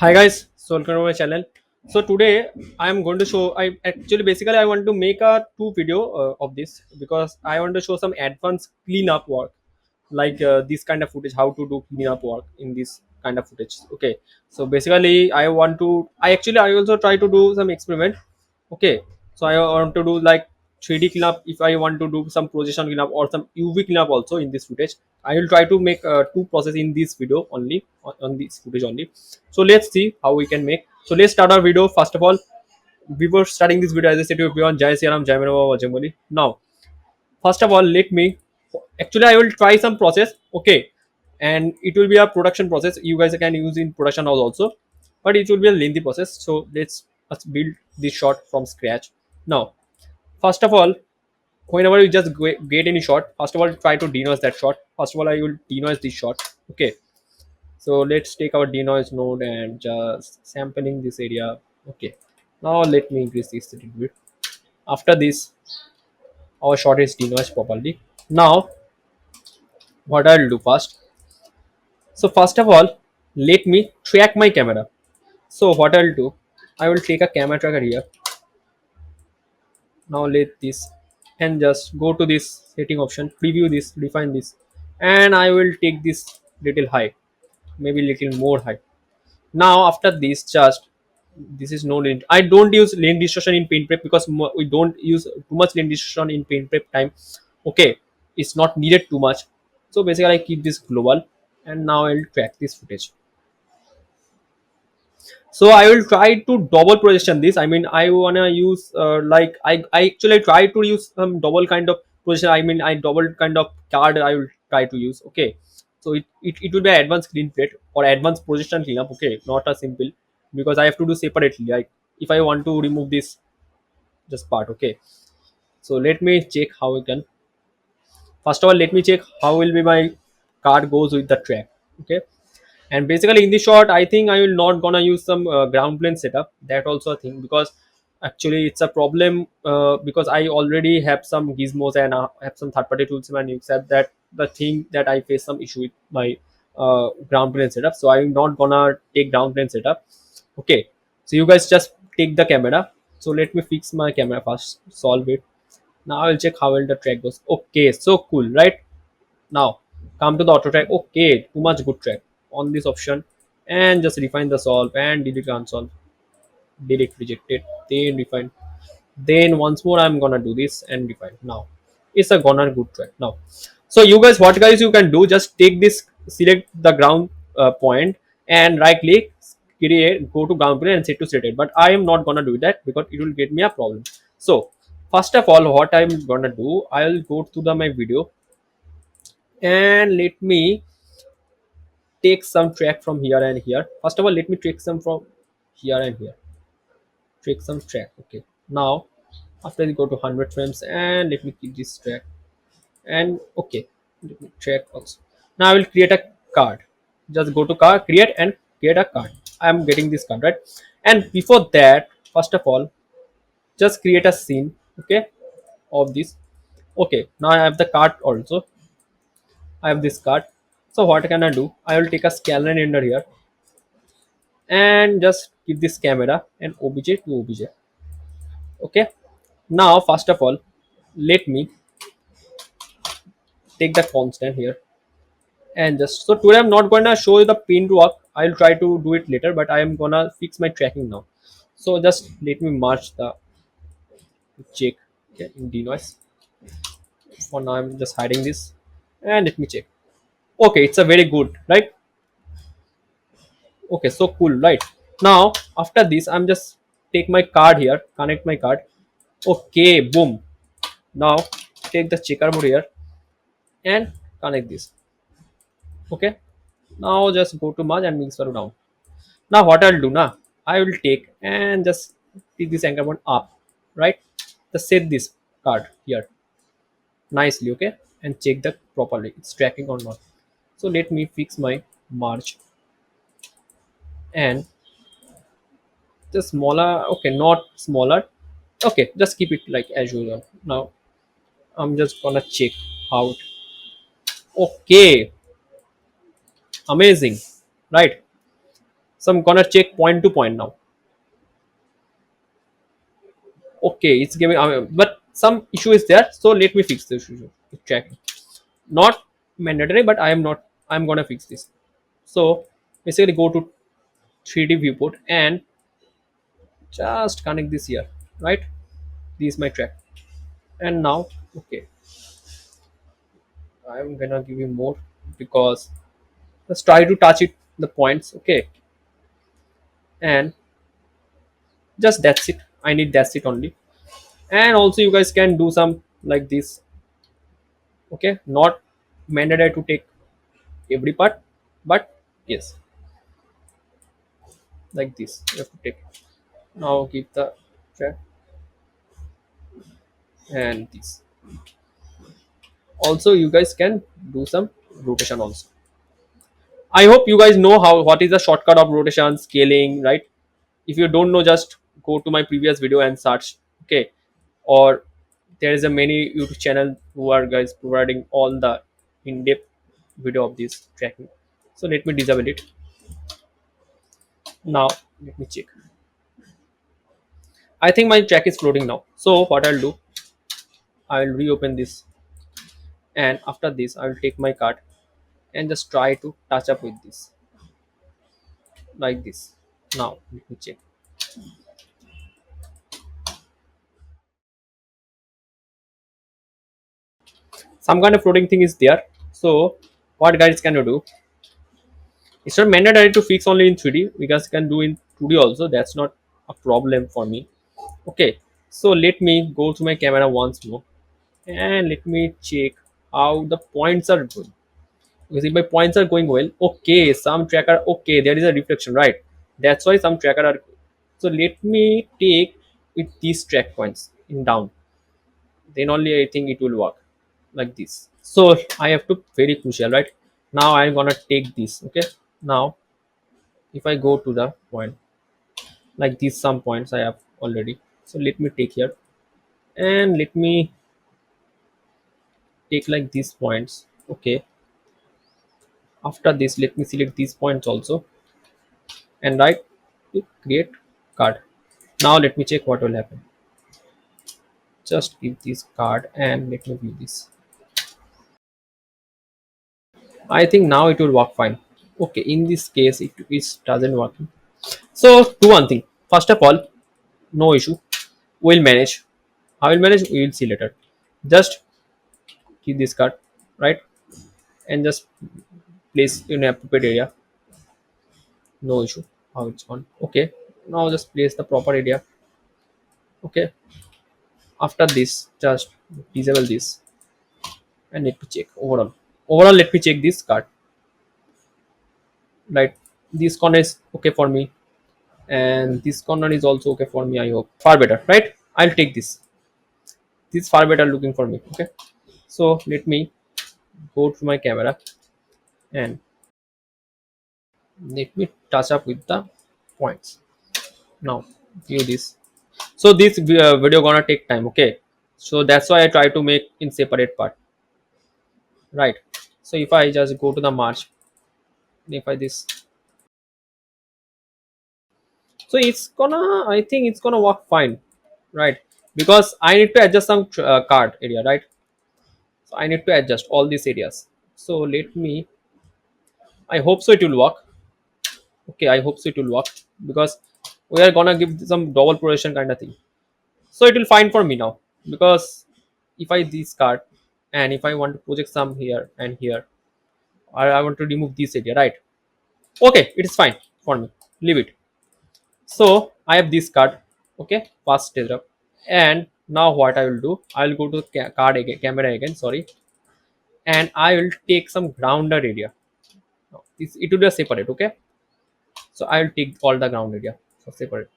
Hi guys, so welcome to my channel. So today I am going to show. I actually basically I want to make a two video of this because I want to show some advanced cleanup work, like this kind of footage, how to do cleanup work in this kind of footage. Okay, so basically I want to. I also try to do some experiment. Okay, so I want to do like 3D cleanup if I want to do some position cleanup or some UV cleanup also in this footage. I will try to make two process in this video only on this footage only. So let's see how we can make. So let's start our video. First of all, before starting this video, as I said to everyone, Jai Siaram, Jai Mera Bajrangbali. Now, first of all, let me actually I will try some process. Okay, and it will be a production process. You guys can use in production house also, but it will be a lengthy process. So let's build this shot from scratch. Now, first of all, whenever you just get any shot, first of all try to denoise that shot. First of all, I will denoise this shot. Okay, so let's take our denoise node and just sampling this area. Okay, now let me increase this a little bit. After this, our shot is denoised properly. Now what I'll do first, so first of all, let me track my camera. So what I'll do, I will take a camera tracker here. Now let this and just go to this setting option, preview this, define this, and I will take this little high, maybe little more high. Now after this, just this is no lane. I don't use lane distortion in paint prep because we don't use too much lane distortion in paint prep time. Okay, it's not needed too much. So basically I keep this global, and now I'll track this footage. So I will try to double position this. I mean, I wanna use I actually try to use some double kind of position. I mean, I double kind of card I will try to use. Okay, so it will be an advanced clean plate or advanced position cleanup. Okay, not a simple, because I have to do separately. Like if I want to remove this just part. Okay, so let me check how we can. First of all, let me check how will be my card goes with the track. Okay, and basically in the short, I think I will not gonna use some ground plane setup. That also a thing, because actually it's a problem, because I already have some gizmos and have some third party tools in my Nuke app. That the thing that I face some issue with my ground plane setup, so I'm not gonna take ground plane setup. Okay, so you guys just take the camera. So let me fix my camera first, solve it. Now I'll check how well the track goes. Okay, so cool, right? Now come to the auto track. Okay, too much good track on this option, and just refine the solve and delete unsolve, delete rejected, then refine. Then once more I'm gonna do this and refine. Now it's a gonna good track now. So you guys, what guys you can do, just take this, select the ground point and right click, create, go to ground plane and set to selected. But I am not gonna do that because it will get me a problem. So first of all, what I'm gonna do, I'll go to the my video and let me take some track from here and here. First of all, let me take some from here and here. Take some track. Okay. Now, after you go to 100 frames and let me keep this track. And okay, let me track also. Now I will create a card. Just go to card, create and create a card. I am getting this card, right? And before that, first of all, just create a scene. Okay, of this. Okay. Now I have the card also. I have this card. So what can I do? I will take a scalar render here and just give this camera and obj to obj. Okay, now first of all, let me take the constant here and just, so today I'm not gonna show you the pin work. I'll try to do it later, but I am gonna fix my tracking now. So just let me merge the check. Okay, in denoise. For now I'm just hiding this, and let me check. Okay, it's a very good, right? Okay, so cool, right? Now after this, I'm just take my card here, connect my card. Okay, boom. Now take the checker mode here and connect this. Okay, now just go to merge and mix value down. Now what I'll do now, I will take and just pick this anchor point up, right? Just set this card here nicely. Okay, and check that properly it's tracking or not. So let me fix my merge and just smaller. Okay, not smaller. Okay, just keep it like as usual. Now I'm just gonna check how it. Okay, amazing, right? So I'm gonna check point to point now. Okay, it's giving, but some issue is there, so let me fix this issue. Check, not mandatory, but I'm gonna fix this. So basically go to 3D viewport and just connect this here, right? This is my track. And now, okay, I'm gonna give you more, because let's try to touch it the points, okay? And just that's it, I need that's it only. And also you guys can do some like this, okay? Not mandatory to take every part, but yes, like this you have to take. Now give the track and this. Also you guys can do some rotation also. I hope you guys know how what is the shortcut of rotation scaling, right? If you don't know, just go to my previous video and search, okay? Or there is a many YouTube channel who are guys providing all the in-depth video of this tracking. So let me disable it. Now let me check. I think my track is floating now. So what I'll do, I'll reopen this, and after this I'll take my card and just try to touch up with this, like this. Now let me check. Some kind of floating thing is there. So what guys can you do? It's not mandatory to fix only in 3D. You guys can do in 2D also. That's not a problem for me. Okay. So let me go to my camera once more and let me check how the points are going. Because if my points are going well, okay, some tracker, okay, there is a reflection, right? That's why some tracker are. So let me take with these track points in down. Then only I think it will work like this. So I have to very crucial, right? Now I'm gonna take this. Okay. Now if I go to the point like these, some points I have already. So let me take here and let me take like these points. Okay. After this, let me select these points also and write to create card. Now let me check what will happen. Just give this card and let me view this. I think now it will work fine. Okay, in this case it is doesn't work. So do one thing. First of all, no issue. We'll manage. How will manage? We will see later. Just keep this card, right? And just place in an appropriate area. No issue. How it's on. Okay. Now just place the proper area. Okay. After this, just disable this and let me check overall. Overall, let me check this card. Right. This corner is okay for me, and this corner is also okay for me. I hope far better, right? I'll take this. This is far better looking for me. Okay. So let me go to my camera and let me touch up with the points. Now view this. So this video gonna take time, okay? So that's why I try to make in separate part, right? So if I just go to the march, if I this, so it's gonna, I think it's gonna work fine, right? Because I need to adjust some card area, right? So I need to adjust all these areas. So let me, I hope so it will work. Okay, I hope so it will work, because we are gonna give some double projection kind of thing. So it will fine for me now, because if I discard and if I want to project some here and here, or I want to remove this area, right? Okay, it is fine for me, leave it. So I have this card, okay, fast stage up. And now what I will do, I will go to card again, camera again, sorry, and I will take some grounder area. Now, it will be a separate, okay? So I will take all the ground area, so separate.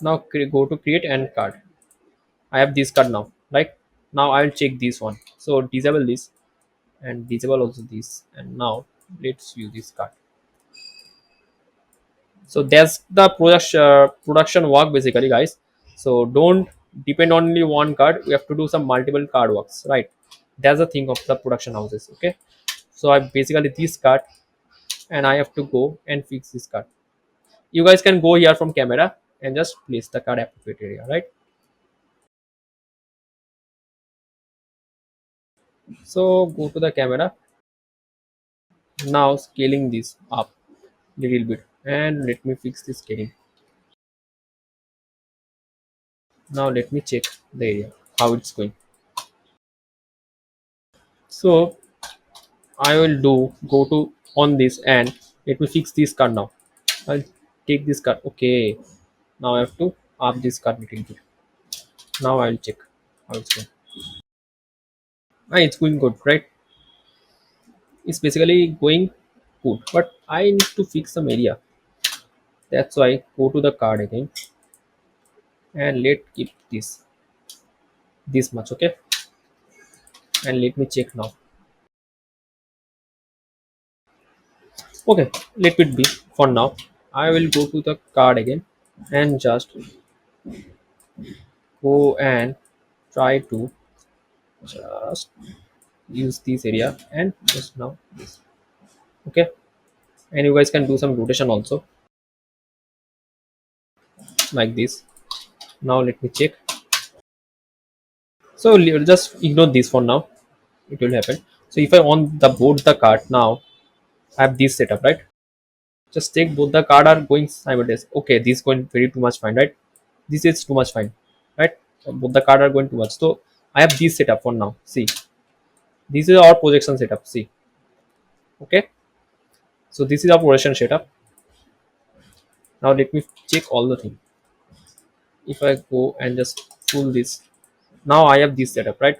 Now go to create and card. I have this card now, right? Now I will check this one. So disable this and disable also this. And now let's use this card. So that's the production work basically, guys. So don't depend only one card. We have to do some multiple card works, right? That's the thing of the production houses. Okay. So I basically this card and I have to go and fix this card. You guys can go here from camera and just place the card appropriate area, right? So go to the camera. Now scaling this up little bit, and let me fix this scaling. Now let me check the area how it's going. So I will do go to on this and let me fix this card now. I'll take this card. Okay, now I have to up this card little bit. Now I'll check how it's going. Ah, it's going good, right? It's basically going good, but I need to fix some area. That's why go to the card again and let keep this much, okay? And let me check now. Okay, let it be for now. I will go to the card again and just go and try to just use this area and just now this. Okay, and you guys can do some rotation also like this. Now let me check. So just ignore this for now. It will happen. So if I on the board the card now, I have this setup, right? Just take both the card are going simultaneous. Okay, this going very too much fine, right? This is too much fine, right? Both the card are going too much. So I have this setup for now. See, this is our projection setup. See, okay. So this is our projection setup. Now let me check all the thing. If I go and just pull this, now I have this setup, right?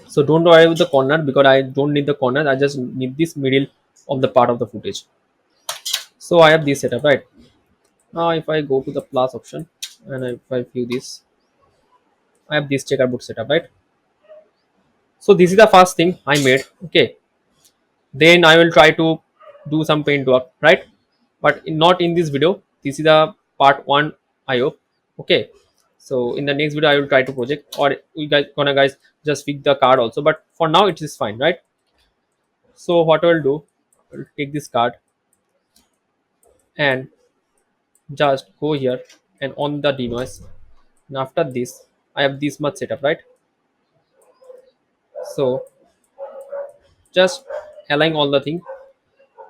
So don't worry with the corner because I don't need the corner. I just need this middle of the part of the footage. So I have this setup, right? Now if I go to the plus option and if I view this, I have this checkerboard setup, right? So this is the first thing I made. Okay, then I will try to do some paint work, right? But not in this video. This is the part one, I hope. Okay, so in the next video I will try to project, or we guys just fix the card also, but for now it is fine, right? So what I will do, I will take this card and just go here and on the denoise, and after this I have this much setup, right? So just align all the thing,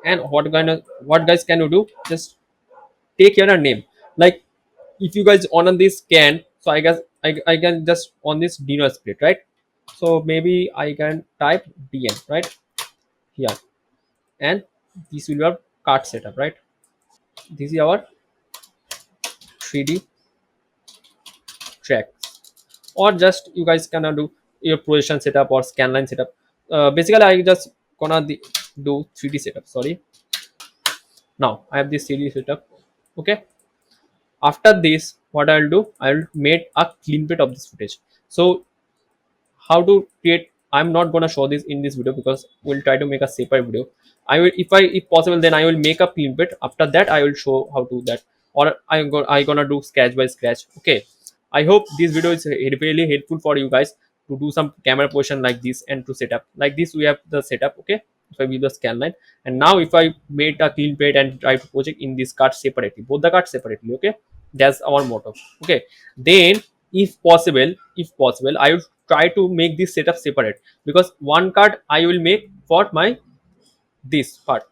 and what guys can you do, just take your name. Like if you guys on this scan, so I guess I can just on this denoise split, right? So maybe I can type dn right here, and this will be our card setup, right? This is our 3D track, or just you guys cannot do your position setup or scanline setup. Basically I just gonna do 3D setup, sorry. Now I have this 3D setup. Okay, after this what I'll do, I'll make a clean bit of this footage. So how to create, I'm not gonna show this in this video because we'll try to make a separate video. I will, if possible, then I will make a clean bit. After that I will show how to do that, or I gonna do scratch by scratch. Okay, I hope this video is really helpful for you guys to do some camera position like this and to set up like this. We have the setup. Okay, if I view the scan line, and now if I made a clean plate and try to project in this card separately, both the cards separately. Okay, that's our motto. Okay, then if possible I will try to make this setup separate, because one card I will make for my this part,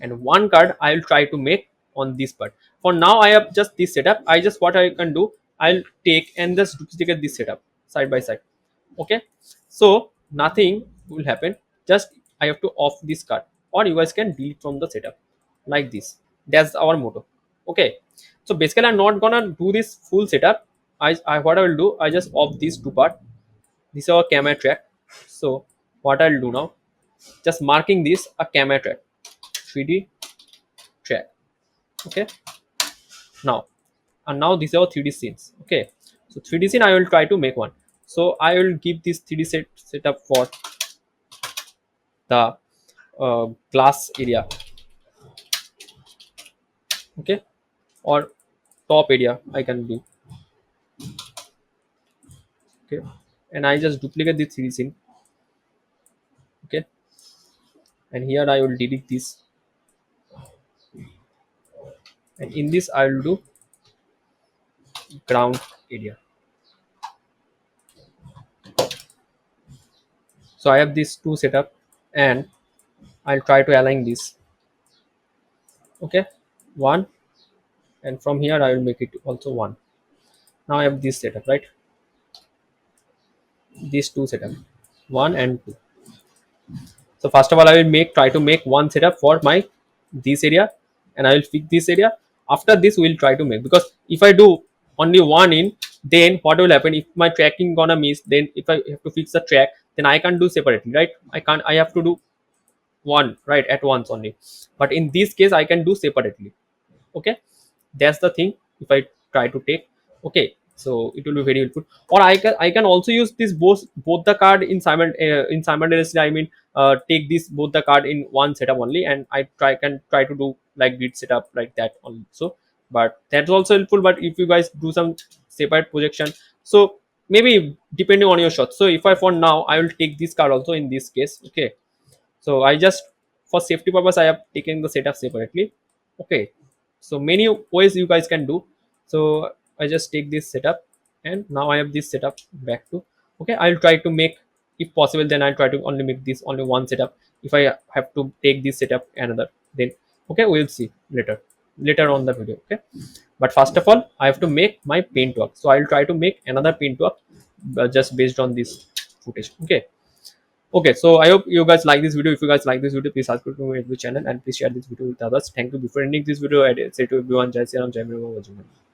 and one card I will try to make on this part. For now I have just this setup. I just what I can do, I'll take and just duplicate this setup side by side. Okay, so nothing will happen, just I have to off this card, or you guys can delete from the setup like this. That's our motto. Okay, so basically I'm not gonna do this full setup. I what I will do, I just off these two part. This is our camera track. So what I'll do now, just marking this a camera track, 3D track. Okay, now, and now these are 3D scenes. Okay, so 3D scene I will try to make one. So I will give this 3D setup for the glass area. Okay, or top area I can do. Okay, and I just duplicate the 3D scene. Okay, and here I will delete this, and in this I will do ground area. So I have these two setup, and I'll try to align this. Okay, one, and from here I will make it also one. Now I have this setup, right? These two setup, one and two. So first of all, I will try to make one setup for my this area, and I will fix this area. After this, we will try to make, because if I do only one in, then what will happen if my tracking gonna miss? Then if I have to fix the track, then I can't do separately, right? I can't. I have to do one, right, at once only. But in this case, I can do separately. Okay, that's the thing. If I try to take, okay, so it will be very helpful. Or I can also use this both the card in simultaneously. I mean, take this both the card in one setup only, and I can try to do like grid setup like that only. So but that's also helpful. But if you guys do some separate projection, so maybe depending on your shot. So if I, for now, I will take this card also in this case. Okay, so I just, for safety purpose, I have taken the setup separately. Okay, so many ways you guys can do. So I just take this setup, and now I have this setup back to. Okay, I'll try to make, if possible, then I'll try to only make this only one setup. If I have to take this setup another, then okay, we'll see later on the video. Okay, but first of all, I have to make my paint work. So I'll try to make another paint work, just based on this footage. Okay. Okay, so I hope you guys like this video. If you guys like this video, please subscribe to my channel, and please share this video with others. Thank you. Before ending this video, I say to everyone, Jai Sri Ram, Jai Mera, Bajrangi Bali.